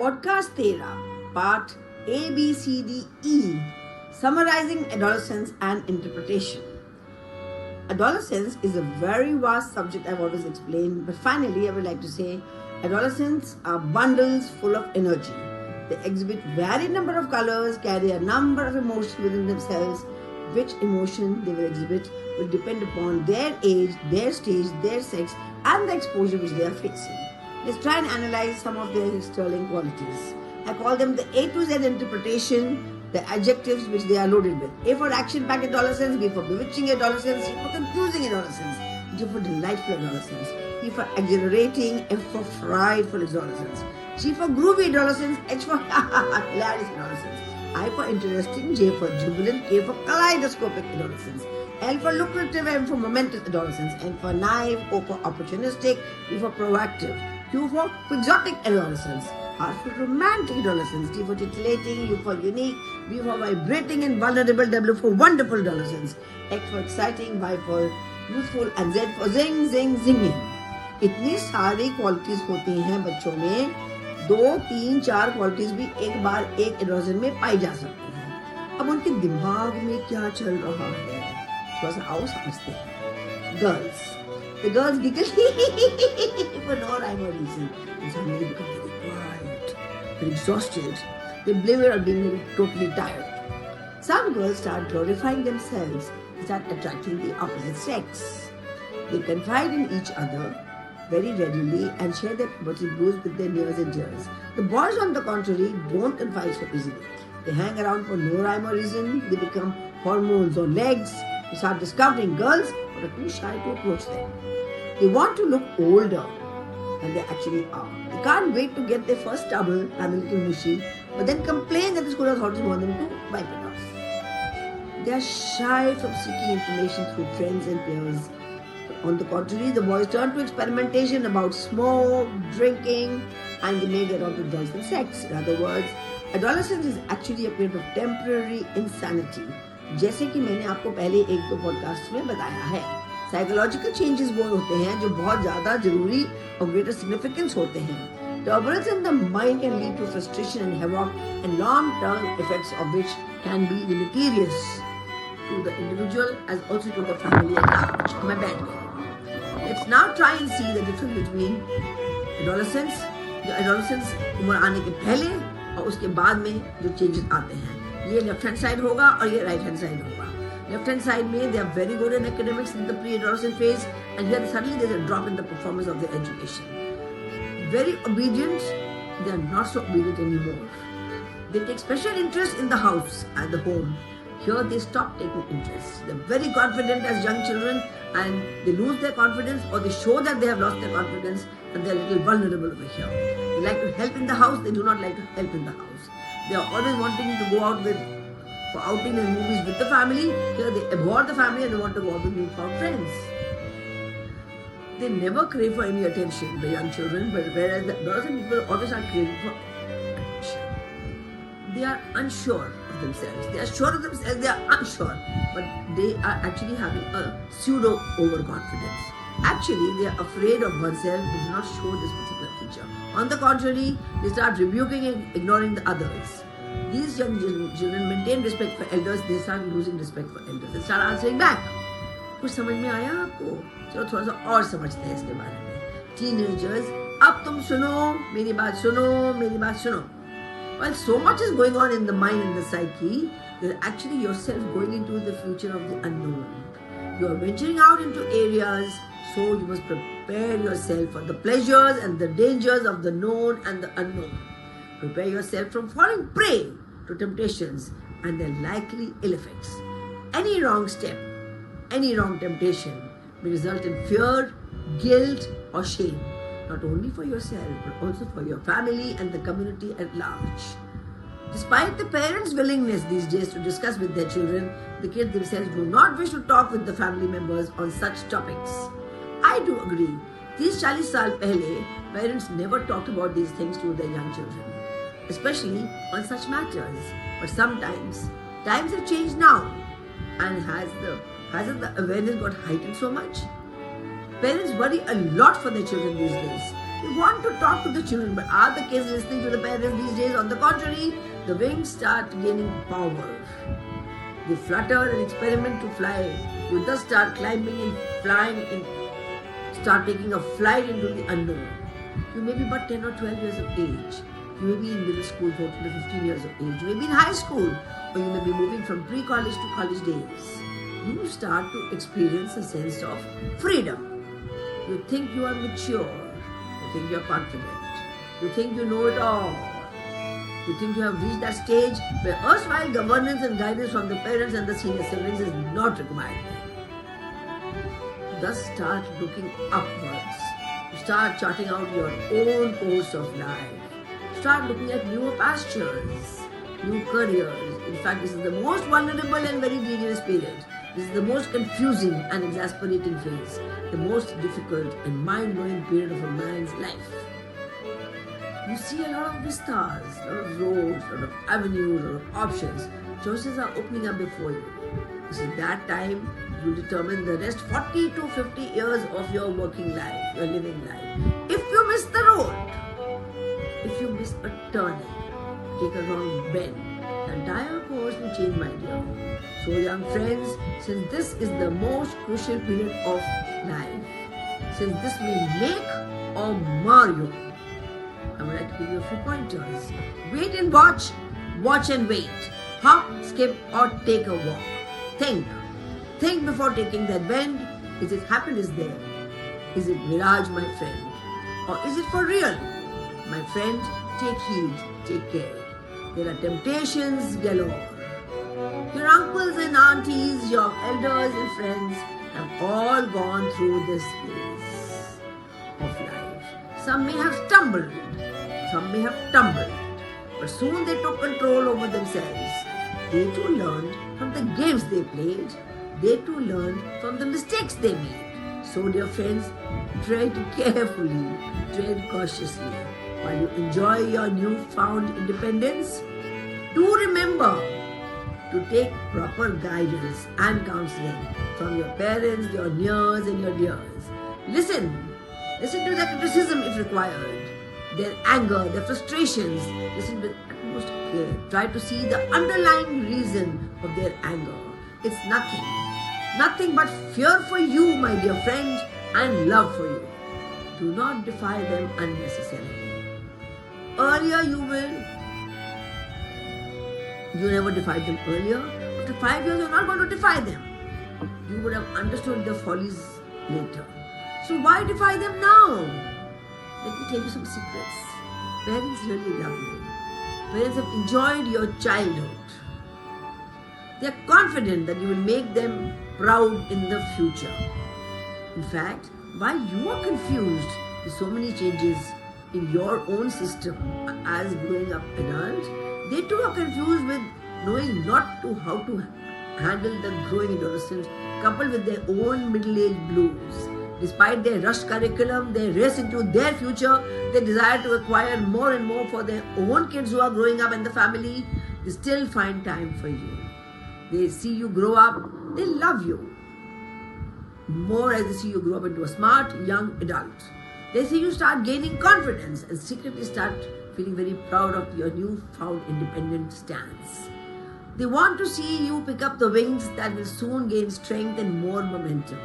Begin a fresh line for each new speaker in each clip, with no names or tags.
Podcast 13, Part A, B, C, D, E, Summarizing Adolescence and Interpretation. Adolescence is a very vast subject I've always explained, but finally I would like to say adolescents are bundles full of energy. They exhibit varied number of colors, carry a number of emotions within themselves. Which emotion they will exhibit will depend upon their age, their stage, their sex, and the exposure which they are facing. Let's try and analyze some of their sterling qualities. I call them the A to Z interpretation, the adjectives which they are loaded with. A for action-packed adolescence, B for bewitching adolescence, C for confusing adolescence, D for delightful adolescence, E for exhilarating, F for frightful adolescence, G for groovy adolescence, H for hilarious adolescence, I for interesting, J for jubilant, K for kaleidoscopic adolescence, L for lucrative, M for momentous adolescence, N for naive, O for opportunistic, P for proactive, Q for quixotic adolescence, R for romantic adolescence, T for titillating, U for unique, V for vibrating and vulnerable, W for wonderful adolescence, X for exciting, Y for youthful and Z for zing, zing, zinging. इतनी सारी qualities होती हैं बच्चों में, 2, 3, 4 qualities भी एक बार एक adolescent में पाई जा सकती हैं. अब उनके दिमाग में क्या चल रहा है थोड़ा सा आओ समझते हैं. Girls, the girls giggle for no rhyme or reason and suddenly become very quiet, very exhausted. They blame it on being totally tired. Some girls start glorifying themselves and start attracting the opposite sex. They confide in each other very readily and share their puberty blues with their nears and dears. The boys, on the contrary, don't confide so easily. They hang around for no rhyme or reason. They become hormones on legs. They start discovering girls but are too shy to approach them. They want to look older than they actually are. They can't wait to get their first stubble and a little mushy, but then complain that the school authorities want them to wipe it off. They are shy from seeking information through friends and peers. On the contrary, the boys turn to experimentation about smoke, drinking, and they may get on to drugs and sex. In other words, adolescence is actually a period of temporary insanity. जैसे कि मैंने आपको पहले 1-2 podcast में बताया है, psychological changes वो होते हैं जो बहुत ज़्यादा जरूरी और ग्रेटर सिग्निफिकेंस होते हैं. Turbulence in the mind can lead to frustration and havoc, and long-term effects of which can be deleterious to the individual as also to the family at large. My bad way. Let's now try and see the difference between adolescence, जो adolescence उम्र आने के पहले और उसके बाद में जो changes आते हैं. ये लेफ्ट हैंड साइड होगा और ये राइट हैंड साइड होगा. लेफ्ट हैंड साइड में they are very good in academics in the pre-adolescent phase, and here suddenly there's a drop in the performance of their education. Very obedient, they are not so obedient anymore. They take special interest in the house and the home. Here they stop taking interest. They're very confident as young children, and they lose their confidence or they show that they have lost their confidence and they're a little vulnerable over here. They like to help in the house, they do not like to help in the house. They are always wanting to go out for outing and movies with the family. Here they abhor the family and they want to go out with newfound friends. They never crave for any attention, the young children, but whereas the adolescent people always are craving for attention. They are unsure of themselves. They are sure of themselves, they are unsure, but they are actually having a pseudo overconfidence. Actually, they are afraid of oneself but do not show this particular feature. On the contrary, they start rebuking and ignoring the others. These young children maintain respect for elders, they start losing respect for elders. They start answering back. कुछ समझ में आया आपको? चलो थोड़ा सा और समझते हैं इसके बारे में. Teenagers, अब तुम सुनो, मेरी बात सुनो, मेरी बात सुनो. While so much is going on in the mind and the psyche, you're actually yourself going into the future of the unknown. You are venturing out into areas, so you must prepare yourself for the pleasures and the dangers of the known and the unknown. Prepare yourself from falling prey to temptations and their likely ill effects. Any wrong step, any wrong temptation may result in fear, guilt, or shame, not only for yourself but also for your family and the community at large. Despite the parents' willingness these days to discuss with their children, the kids themselves do not wish to talk with the family members on such topics. I do agree. 30-40 साल पहले parents never talked about these things to their young children, especially on such matters. But sometimes times have changed now, and hasn't the awareness got heightened so much? Parents worry a lot for their children these days. You want to talk to the children, but are the kids listening to the parents these days? On the contrary, the wings start gaining power. They flutter and experiment to fly. You thus start climbing and flying and start taking a flight into the unknown. You may be but 10 or 12 years of age. You may be in middle school, 14 to 15 years of age. You may be in high school, or you may be moving from pre-college to college days. You start to experience a sense of freedom. You think you are mature. You think you are confident. You think you know it all. You think you have reached that stage where erstwhile governance and guidance from the parents and the senior siblings is not required. You thus start looking upwards. You start charting out your own course of life. Start looking at newer pastures, new careers. In fact, this is the most vulnerable and very dangerous period. This is the most confusing and exasperating phase, the most difficult and mind-blowing period of a man's life. You see a lot of vistas, a lot of roads, a lot of avenues, a lot of options. Choices are opening up before you. This is that time you determine the rest 40 to 50 years of your working life, your living life. If you miss the road, if you miss a turning, take a wrong bend, the entire course will change, my dear. So, young friends, since this is the most crucial period of life, since this may make or mar you, I would like to give you a few pointers. Wait and watch, watch and wait. Hop, skip, or take a walk. Think. Think before taking that bend. Is it happiness there? Is it mirage, my friend? Or is it for real? My friend, take heed, take care. There are temptations galore. Your uncles and aunties, your elders and friends have all gone through this phase of life. Some may have stumbled, some may have tumbled, but soon they took control over themselves. They too learned from the games they played. They too learned from the mistakes they made. So, dear friends, tread carefully, tread cautiously. While you enjoy your newfound independence, do remember to take proper guidance and counseling from your parents, your nears and your dears. Listen to their criticism if required, their anger, their frustrations. Listen with utmost care. Try to see the underlying reason of their anger. It's nothing but fear for you, my dear friend, and love for you. Do not defy them unnecessarily. Earlier you never defied them earlier. After 5 years, you're not going to defy them. You would have understood their follies later. So why defy them now? Let me tell you some secrets. Parents really love you. Parents have enjoyed your childhood. They are confident that you will make them proud in the future. In fact, while you are confused with so many changes in your own system as growing up adult, they too are confused with knowing not how to handle the growing adolescent, coupled with their own middle-age blues. Despite their rushed curriculum, they race into their future, they desire to acquire more and more for their own kids who are growing up in the family, they still find time for you. They see you grow up, they love you. More as they see you grow up into a smart young adult. They see you start gaining confidence and secretly start feeling very proud of your newfound independent stance. They want to see you pick up the wings that will soon gain strength and more momentum.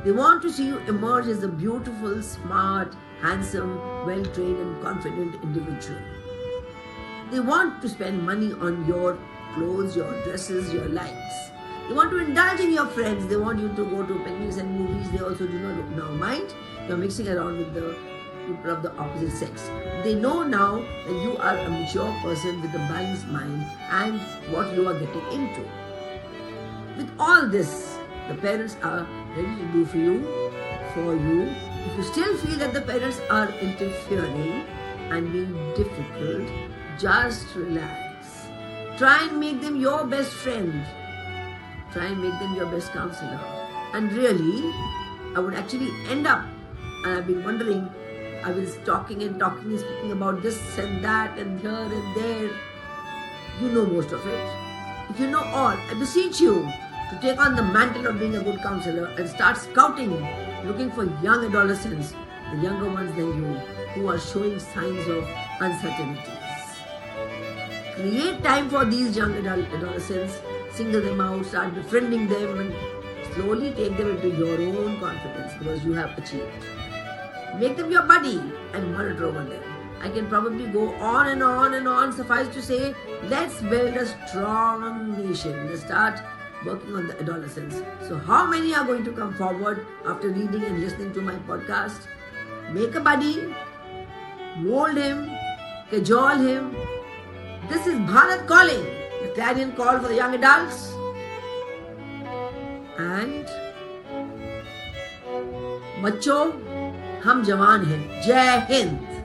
They want to see you emerge as a beautiful, smart, handsome, well-trained and confident individual. They want to spend money on your clothes, your dresses, your likes. They want to indulge in your friends. They want you to go to picnics and movies. They also do not now mind. You're mixing around with the people of the opposite sex. They know now that you are a mature person with a balanced mind and what you are getting into. With all this, the parents are ready to do for you. If you still feel that the parents are interfering and being difficult, just relax. Try and make them your best friend. Try and make them your best counselor. And really, I would actually end up, and I've been wondering, I was talking and speaking about this and that and here and there. You know most of it. If you know all, I beseech you to take on the mantle of being a good counselor and start scouting, looking for young adolescents, the younger ones than you, who are showing signs of uncertainties. Create time for these young adolescents, single them out, start befriending them, and slowly take them into your own confidence because you have achieved. Make them your buddy and monitor over them. I can probably go on and on and on. Suffice to say, let's build a strong nation. Let's start working on the adolescents. So how many are going to come forward after reading and listening to my podcast? Make a buddy, mold him, cajole him. This is Bharat calling, the clarion call for the young adults. And बच्चों, हम जवान हैं. जय हिंद.